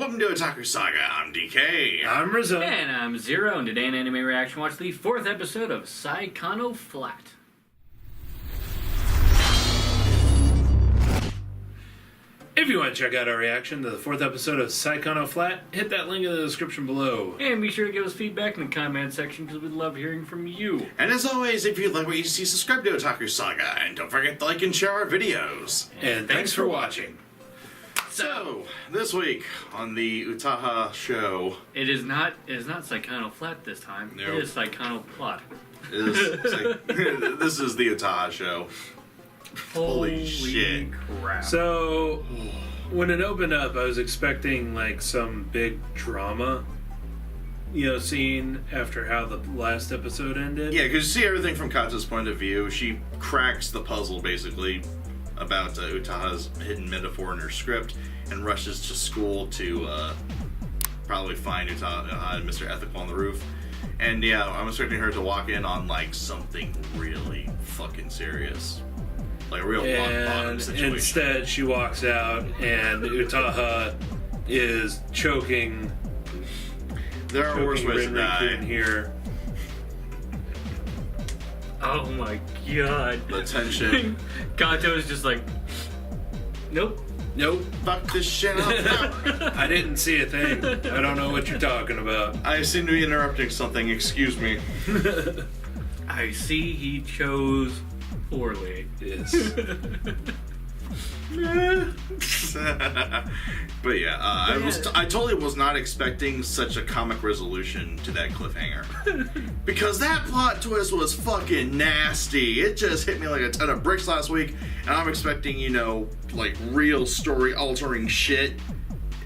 welcome to Otaku Saga. I'm DK. I'm Rizzo. And I'm Zero, and today in Anime Reaction, watch the 4th episode of Saenai Flat. If you want to check out our reaction to the 4th episode of Saenai Flat, hit that link in the description below. And be sure to give us feedback in the comment section, because we'd love hearing from you. And as always, if you like what you see, subscribe to Otaku Saga, and don't forget to like and share our videos. And thanks for watching. So, this week on the Utaha show, It is not Saenai Flat this time. Nope. It is Saenai Plot. this is the Utaha show. Holy shit. Crap. So, when it opened up, I was expecting like some big drama, scene after how the last episode ended. Yeah, because you see everything from Kata's point of view. She cracks the puzzle, basically, about Utaha's hidden metaphor in her script, and rushes to school to probably find Utaha and Mr. Ethical on the roof. And yeah, I'm expecting her to walk in on like something really fucking serious. Like a real rock bottom And situation. instead, she walks out, and Utaha is choking. There are worse ways to Rinriku in die. here. Oh my god. The tension. Kato is just like, nope. Nope, Fuck this shit up. I didn't see a thing. I don't know what you're talking about. I seem to be interrupting something. Excuse me. I see he chose poorly. Yes. But yeah, I totally was not expecting such a comic resolution to that cliffhanger. Because that plot twist was fucking nasty. It just hit me like a ton of bricks last week, and I'm expecting, like real story altering shit.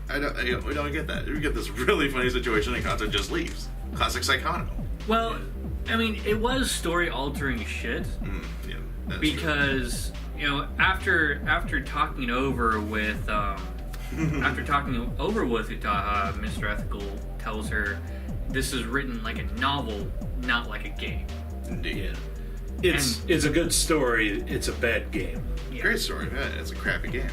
We don't get that. We get this really funny situation and Kata just leaves. Classic Saikano. Well, I mean, it was story-altering shit. Yeah, that's Because after talking over with Utaha, Mr. Ethical tells her this is written like a novel, not like a game. true. Indeed. Yeah. It's a good story. It's a bad game. Yeah. Great story. Yeah, it's a crappy game.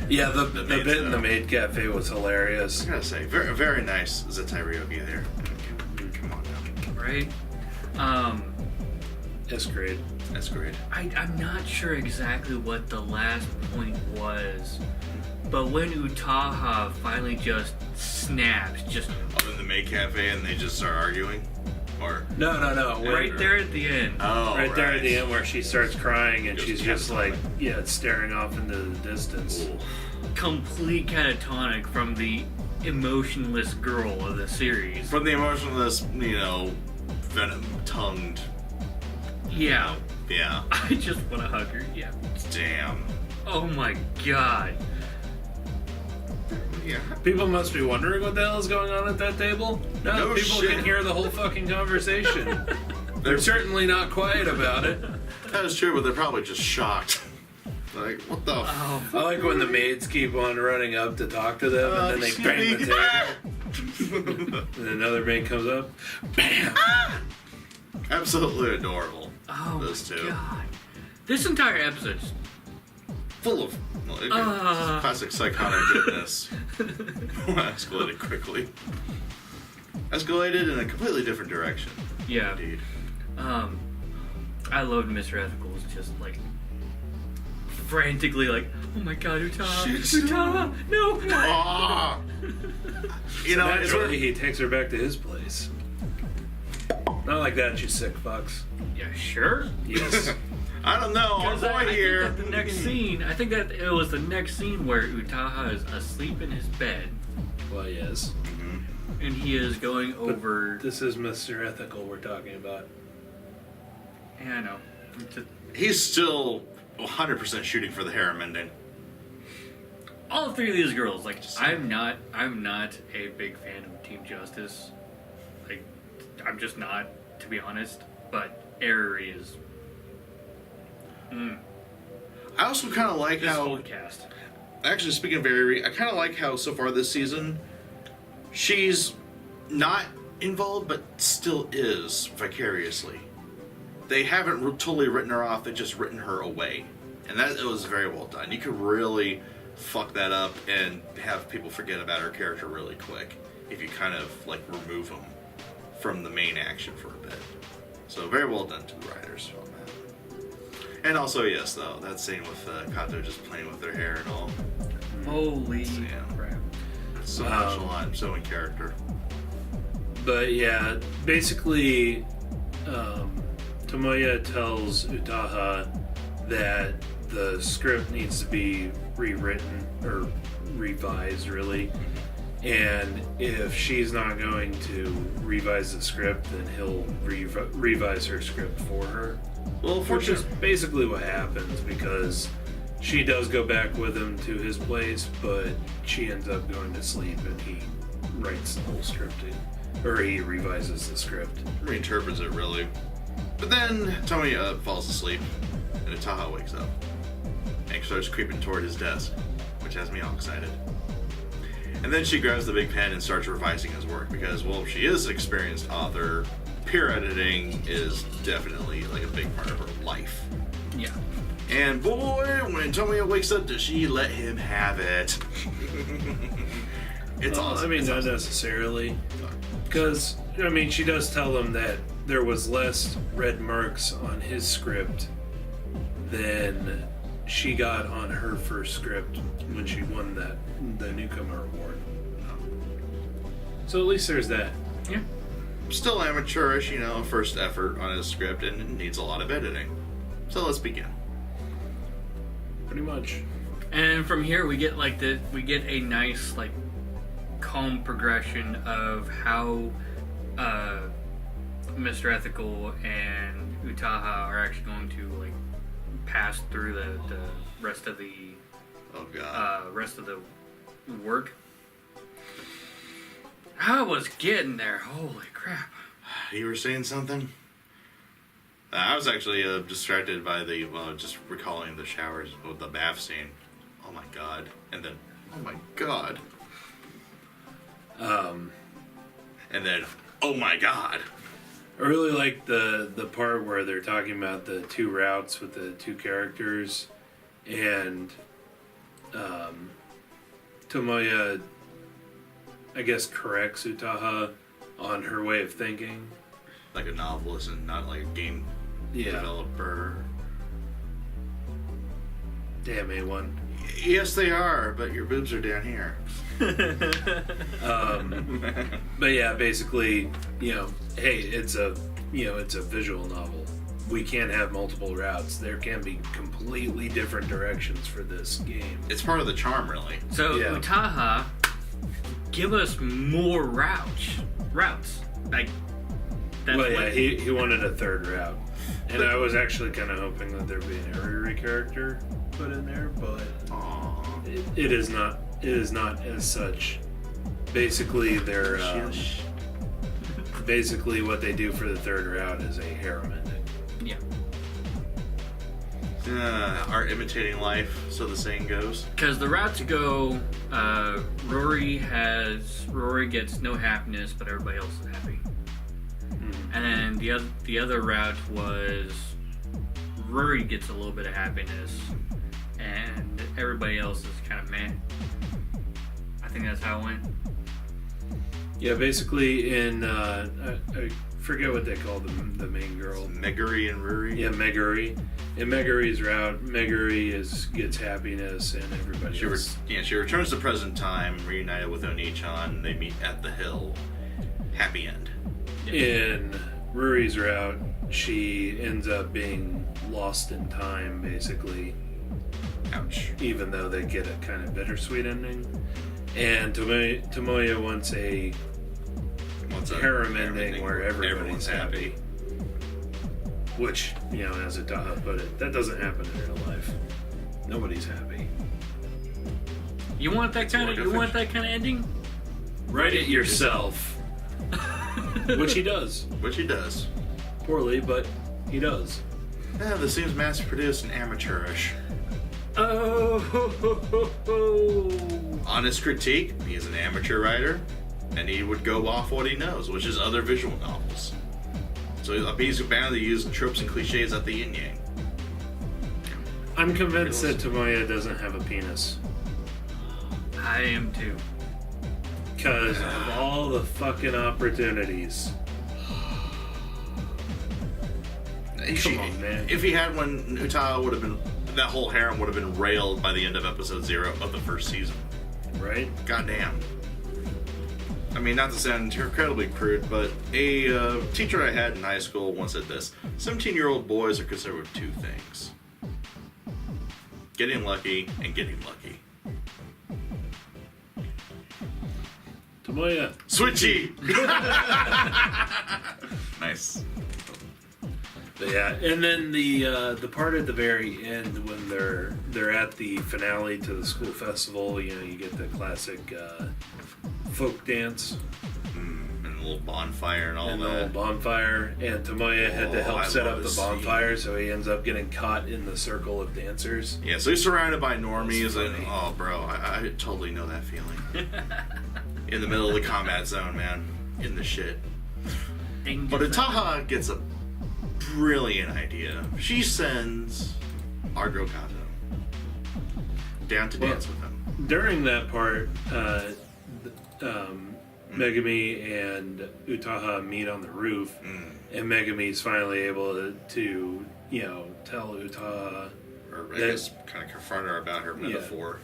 Yeah, the bit in the maid cafe was hilarious. I gotta say, very, very nice Zettai Ryogi there. Come on now. Right? That's great. That's great. I'm not sure exactly what the last point was, but when Utaha finally just snaps, just Up in the maid cafe and they just start arguing? Or... No. right there at the end. Oh, Right there at the end where she starts crying and Just she's just catatonic. like, staring off into the distance. Ooh. Complete catatonic from the emotionless girl of the series. From the emotionless, venom-tongued... Yeah. Yeah. I just want to hug her. Yeah. Damn. Oh my god. Yeah. People must be wondering what the hell is going on at that table. No people shit. can hear the whole fucking conversation. They're certainly not quiet about it. That is true, but they're probably just shocked. Like, what the Oh. I like when the maids keep on running up to talk to them and then they bang the table. And another maid comes up. Bam! Absolutely adorable. Oh Those my two. god. This entire episode is Full of classic Saikano goodness. Escalated quickly. Escalated in a completely different direction. yeah. Indeed. I loved Mr. Ethical was just like frantically like, oh my god, Utaha, Utaha, no. Ah! It's Naturally, he takes her back to his place. Not like that, you sick fucks. Yeah, sure. Yes. I don't know. Our 'Cause boy I here. think that the next scene, I think that it was the next scene where Utaha is asleep in his bed Well, yes. and he is going over. This is Mr. Ethical we're talking about. Yeah, I know. He's still 100% shooting for the harem ending. All three of these girls, like, I'm not a big fan of Team Justice. Like, I'm just not, to be honest. But Eri is. I also kind of like This how... whole cast. Actually, speaking of Eri, I kind of like how so far this season, she's not involved, but still is vicariously. They haven't totally written her off, they've just written her away. And that it was very well done. You could really fuck that up and have people forget about her character really quick if you kind of like remove them from the main action for a bit. So very well done to the writers on that. And also, yes, though, that scene with Kato just playing with her hair and all. Holy Yeah. crap. So nonchalant, so in character. But yeah, basically, Tomoya tells Utaha that the script needs to be rewritten or revised, really. And if she's not going to revise the script, then he'll revise her script for her. Well, Which is basically what happens, because she does go back with him to his place, but she ends up going to sleep and he writes the whole script or he revises the script. reinterprets it, really. But then Tomoya falls asleep, and Utaha wakes up and starts creeping toward his desk, which has me all excited. And then she grabs the big pen and starts revising his work because, well, she is an experienced author. Peer editing is definitely like a big part of her life. Yeah. And boy, when Tomoya wakes up, does she let him have it? It's awesome. I mean, It's not awesome. necessarily. Because, I mean, she does tell him that there was less red marks on his script than she got on her first script when she won the newcomer award. So at least there's that. Yeah. Still amateurish, first effort on his script, and it needs a lot of editing. So let's begin. Pretty much. And from here we get a nice like calm progression of how Mr. Ethical and Utaha are actually going to like pass through the rest of the rest of the work. I was getting there. Holy crap. You were saying something? I was actually distracted by just recalling the showers with the bath scene. Oh my god. And then, oh my god. And then, oh my god. I really like the part where they're talking about the two routes with the two characters, and Tomoya, I guess, corrects Utaha on her way of thinking. Like a novelist and not like a game developer. Damn, A1. Yes, they are, but your boobs are down here. But yeah, basically, hey, it's a visual novel. We can't have multiple routes. There can be completely different directions for this game. It's part of the charm, really. So Yeah. Utaha, give us more routes. Like that's Well, yeah, what he wanted a third route, and I was actually kind of hoping that there'd be an Eriri character put in there, but Aww. it is not. It is not as such. Basically, they're basically what they do for the third route is a harem ending. yeah. Art imitating life, so the saying goes. Because the routes go, Rory gets no happiness, but everybody else is happy. And then the other route was Rory gets a little bit of happiness, and everybody else is kind of meh. I think that's how it went. Yeah, basically in I forget what they call the main girl. Meguri and Ruri. Yeah, Meguri. In Meguri's route, Meguri gets happiness, and everybody else. She returns to present time, reunited with Oni-chan. They meet at the hill. Happy end. In Ruri's route, she ends up being lost in time, basically. Ouch. Even though they get a kind of bittersweet ending. And Tomoya wants a harem ending where everyone's happy. Which, as Utaha put it, that doesn't happen in real life. Nobody's happy. You want that kind of ending? Write it yourself. Which he does. Which he does. Poorly, but he does. Yeah, this seems mass-produced and amateurish. Oh. Honest critique, he's an amateur writer, and he would go off what he knows, which is other visual novels. So he's bound to use tropes and cliches at the yin-yang. I'm convinced that Tomoya doesn't have a penis. I am too. Because of all the fucking opportunities. Come on, man. If he had one, Uta would have been... That whole harem would have been railed by the end of episode 0 of the first season. Right? Goddamn. I mean, not to sound incredibly crude, but a teacher I had in high school once said this. 17-year-old boys are concerned with two things. Getting lucky and getting lucky. Tomoya. Switchy! Nice. But yeah, and then the part at the very end when they're at the finale to the school festival, you know, you get the classic folk dance. And a little bonfire and all and that. the little bonfire, and Tomoya had to help set up the bonfire, so he ends up getting caught in the circle of dancers. Yeah, so he's surrounded by normies, and oh, bro, I totally know that feeling. In the middle of the combat zone, man. In the shit. But Utaha gets a brilliant idea. She sends our girl Kato down to dance with him. During that part, Megami and Utaha meet on the roof, and Megami's finally able to you know, tell Utaha, or I guess kind of confront her about her metaphor.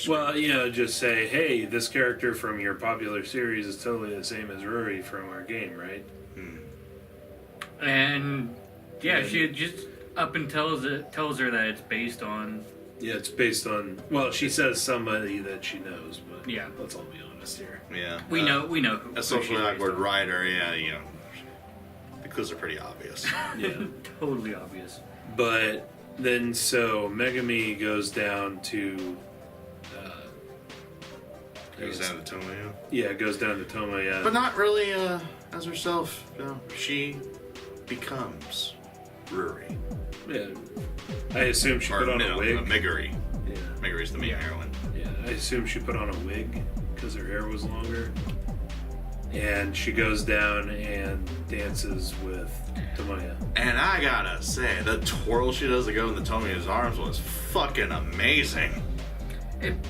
Well, you know, just say, hey, this character from your popular series is totally the same as Rory from our game, right? And yeah, she just up and tells her that it's based on. Yeah, it's based on. Well, she says somebody that she knows, but yeah, let's all be honest here. Yeah, we know. A socially awkward writer. Yeah, you know, the clues are pretty obvious. Yeah, totally obvious. But then, so Megami goes down to. Goes down to Tomoya. Yeah, goes down to Tomoya. But not really as herself. You know, she becomes Ruri. Yeah, I assume she put on a wig. Meguri. Yeah, Meguri's the main heroine. Yeah, I assume she put on a wig because her hair was longer. And she goes down and dances with Tomoya. And I gotta say, the twirl she does to go into Tomoya's arms was fucking amazing.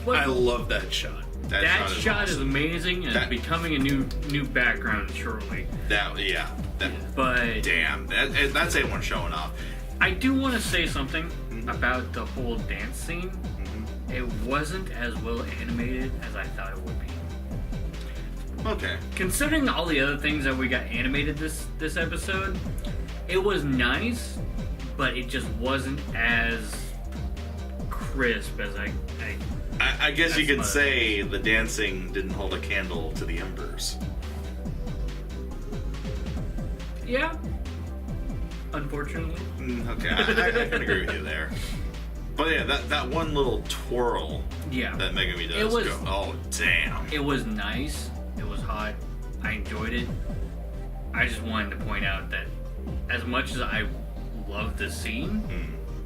I love that shot. That shot is awesome. amazing, and it's becoming a new background shortly. But damn, that's A1 showing off. I do want to say something about the whole dance scene. It wasn't as well animated as I thought it would be. Okay. Considering all the other things that we got animated this episode, it was nice, but it just wasn't as crisp as I guess you could say the dancing didn't hold a candle to the embers. Yeah. Unfortunately. Okay, I can agree with you there. But yeah, that one little twirl that Megami does, oh damn. It was nice. It was hot. I enjoyed it. I just wanted to point out that as much as I loved the scene,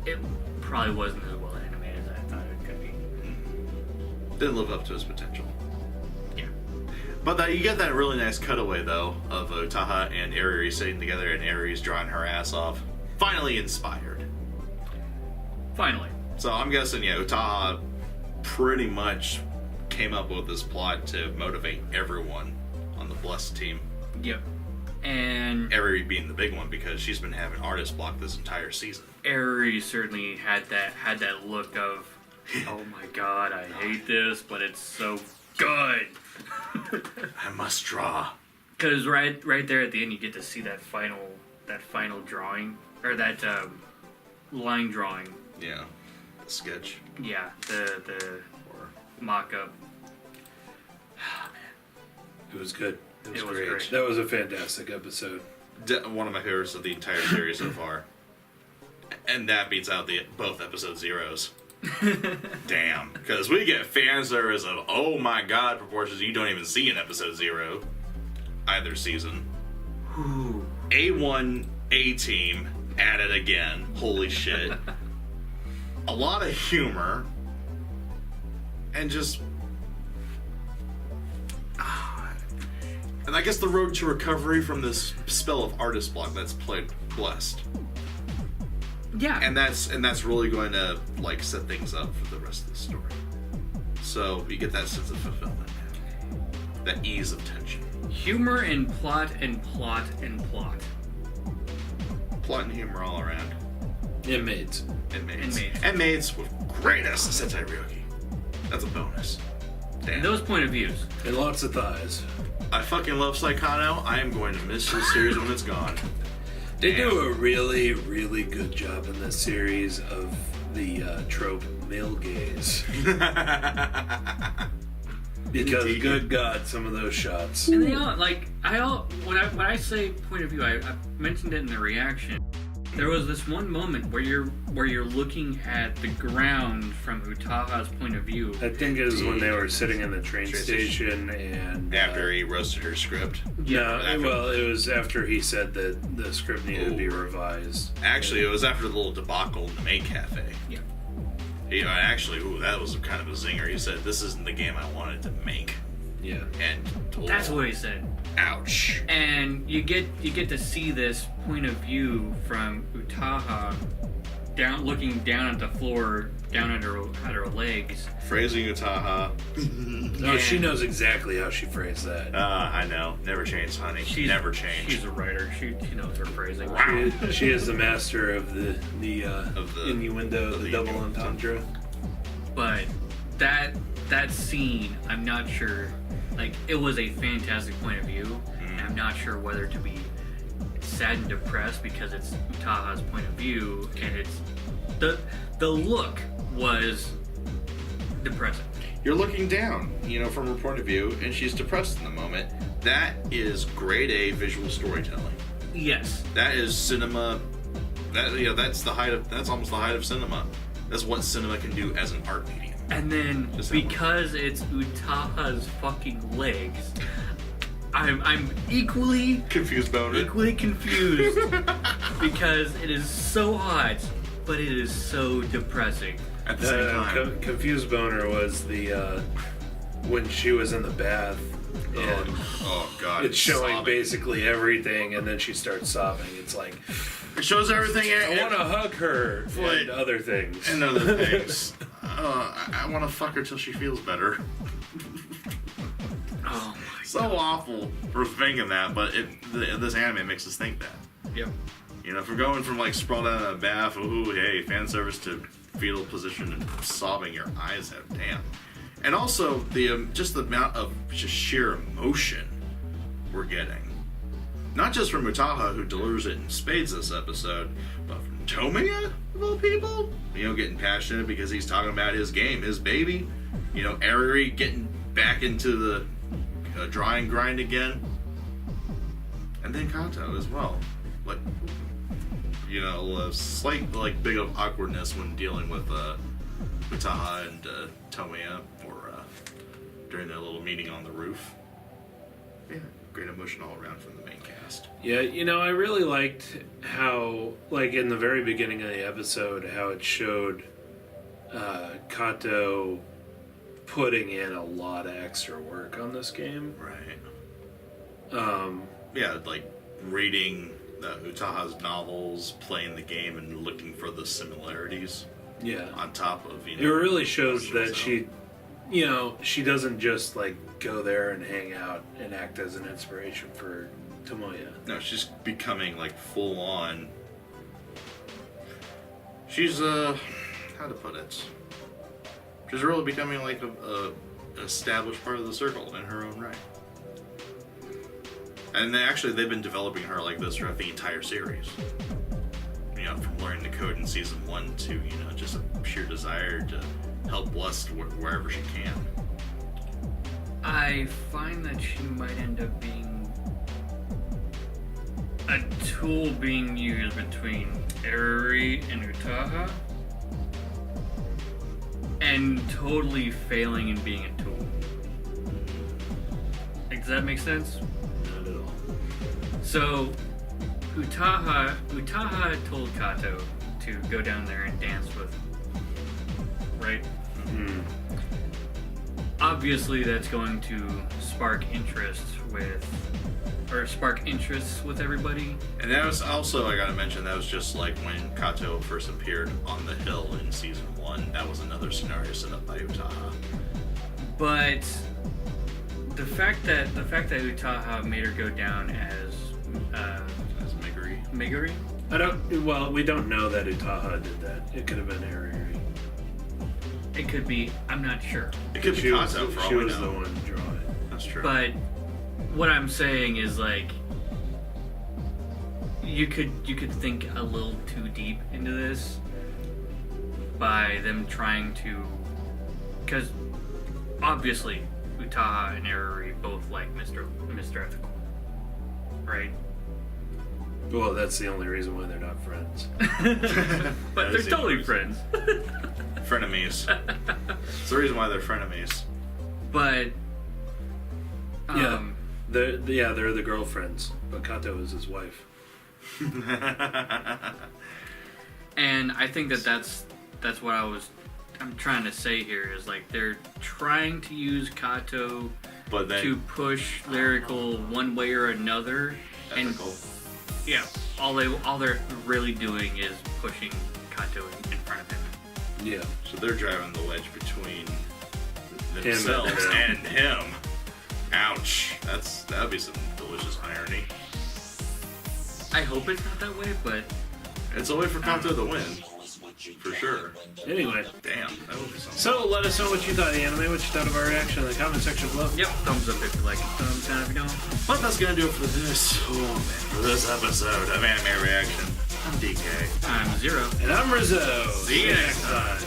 it probably wasn't as well animated as I thought it could be. Didn't live up to his potential. Yeah. But you get that really nice cutaway, though, of Utaha and Aries sitting together, and Aries drawing her ass off. Finally inspired. Finally. So I'm guessing, Utaha pretty much came up with this plot to motivate everyone on the Blessed team. Yep. And Aries being the big one, because she's been having artist block this entire season. Aries certainly had that look of, oh my god, I hate this, but it's so good. I must draw. Because right there at the end, you get to see that final drawing, or that line drawing. Yeah, the sketch. Yeah, the mock-up. Oh, man. It was good. It was great. That was a fantastic episode. One of my favorites of the entire series so far. And that beats out both episode zeros. Damn. Because we get fan service of, oh my god, proportions you don't even see in episode 0. Either season. Ooh. A1, A-Team, at it again. Holy shit. A lot of humor. And just... And I guess the road to recovery from this spell of artist block that's played Blessed. Yeah. And that's really going to set things up for the rest of the story. So you get that sense of fulfillment. That ease of tension. Humor and plot and plot and plot. Plot and humor all around. Inmates. And maids with great ass Saenai Heroine. That's a bonus. Damn. Those point of views. And lots of thighs. I fucking love Saikano. I am going to miss this series when it's gone. They Damn. do a really, really good job in this series of the trope male gaze. Because Indeed. good God, some of those shots. And they all when I say point of view, I mentioned it in the reaction. There was this one moment where you're looking at the ground from Utaha's point of view. I think it was when they were sitting in the train station and... After he roasted her script. Yeah, well, it was after he said that the script needed to be revised. Actually, it was after the little debacle in the main cafe. Yeah. That was kind of a zinger. He said, "This isn't the game I wanted to make." Yeah. And That's what he said. Ouch. And you get to see this point of view from Utaha looking down at the floor, down at her legs. Phrasing Utaha. No, she knows exactly how she phrased that. I know. Never change, honey. Never change. She's a writer. She knows her phrasing. She is the master of the innuendo, the double innuendo. entendre. But that scene, I'm not sure. Like, it was a fantastic point of view, and I'm not sure whether to be sad and depressed because it's Utaha's point of view, and it's the look was depressing. You're looking down, from her point of view, and she's depressed in the moment. That is grade A visual storytelling. Yes. That is cinema. That's almost the height of cinema. That's what cinema can do as an art medium. And then, because it's Utaha's fucking legs, I'm equally Confused boner. confused because it is so hot, but it is so depressing. At the same time. Confused boner was the when she was in the bath and Oh god. it's showing sobbing. basically everything, and then she starts sobbing. It's like, It shows everything. I want to hug her What? and other things. And other things. I want to fuck her till she feels better. Oh my So awful for thinking that, but this anime makes us think that. Yep. If we're going from sprawled out in a bath, ooh, hey, fan service to fetal position and sobbing your eyes out, damn. And also just the amount of just sheer emotion we're getting. Not just from Utaha, who delivers it in spades this episode, but from Tomoya, of all people. Getting passionate because he's talking about his game, his baby. Eri getting back into the drawing grind again. And then Kato as well. A slight, bit of awkwardness when dealing with Utaha and Tomoya, or during their little meeting on the roof. Yeah, great emotion all around from the main cast. Yeah, I really liked how, in the very beginning of the episode, how it showed Kato putting in a lot of extra work on this game. Right. Yeah, reading Utaha's novels, playing the game, and looking for the similarities. Yeah. On top of, It really shows that she doesn't just, go there and hang out and act as an inspiration for Tomoya. No, she's becoming, full on. She's, how to put it? She's really becoming, a established part of the circle in her own right. And they've been developing her like this throughout the entire series. From learning the code in season 1 to, just a sheer desire to help Lust wherever she can. I find that she might end up being a tool being used between Eri and Utaha, and totally failing in being a tool. Does that make sense? Not at all. So, Utaha told Kato to go down there and dance with him, right? Mm. Obviously, that's going to spark interest with everybody. And that was also, I gotta mention, that was just when Kato first appeared on the hill in season 1. That was another scenario set up by Utaha. But the fact that Utaha made her go down as Meguri. We don't know that Utaha did that. It could have been Ariri. It could be. I'm not sure. It could be Kato for all She we was the know. one to draw it. That's true. But what I'm saying is like you could think a little too deep into this by them trying to, because obviously Utaha and Ariri both like Mr. Ethical, right? Well, that's the only reason why they're not friends. But they're is the totally only friends. Frenemies. It's the reason why they're frenemies. But they're the girlfriends, but Kato is his wife. and I think that's what I'm trying to say here is like they're trying to use Kato But then to push lyrical one way or another, ethical. and yeah, all they're really doing is pushing Kato in front of him. Yeah. So they're driving the wedge between and themselves him. and him. Ouch. That would be some delicious irony. I hope it's not that way, but It's a way for Kato to win. For sure. Anyway, Damn, that would be something. so let us know what you thought of the anime, what you thought of our reaction in the comment section below. yep, thumbs up if you like it, thumbs down if you don't. But that's gonna do it for this. Oh man, for this episode of Anime Reaction. I'm DK. I'm Zero. And I'm Rizzo. See you next time.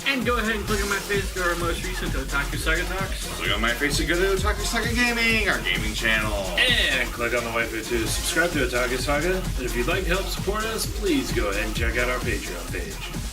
And go ahead and click on my face for our most recent Otaku Saga Talks. Click on my face to go to Otaku Saga Gaming, our gaming channel. And click on the waifu to subscribe to Otaku Saga. And if you'd like to help support us, please go ahead and check out our Patreon page.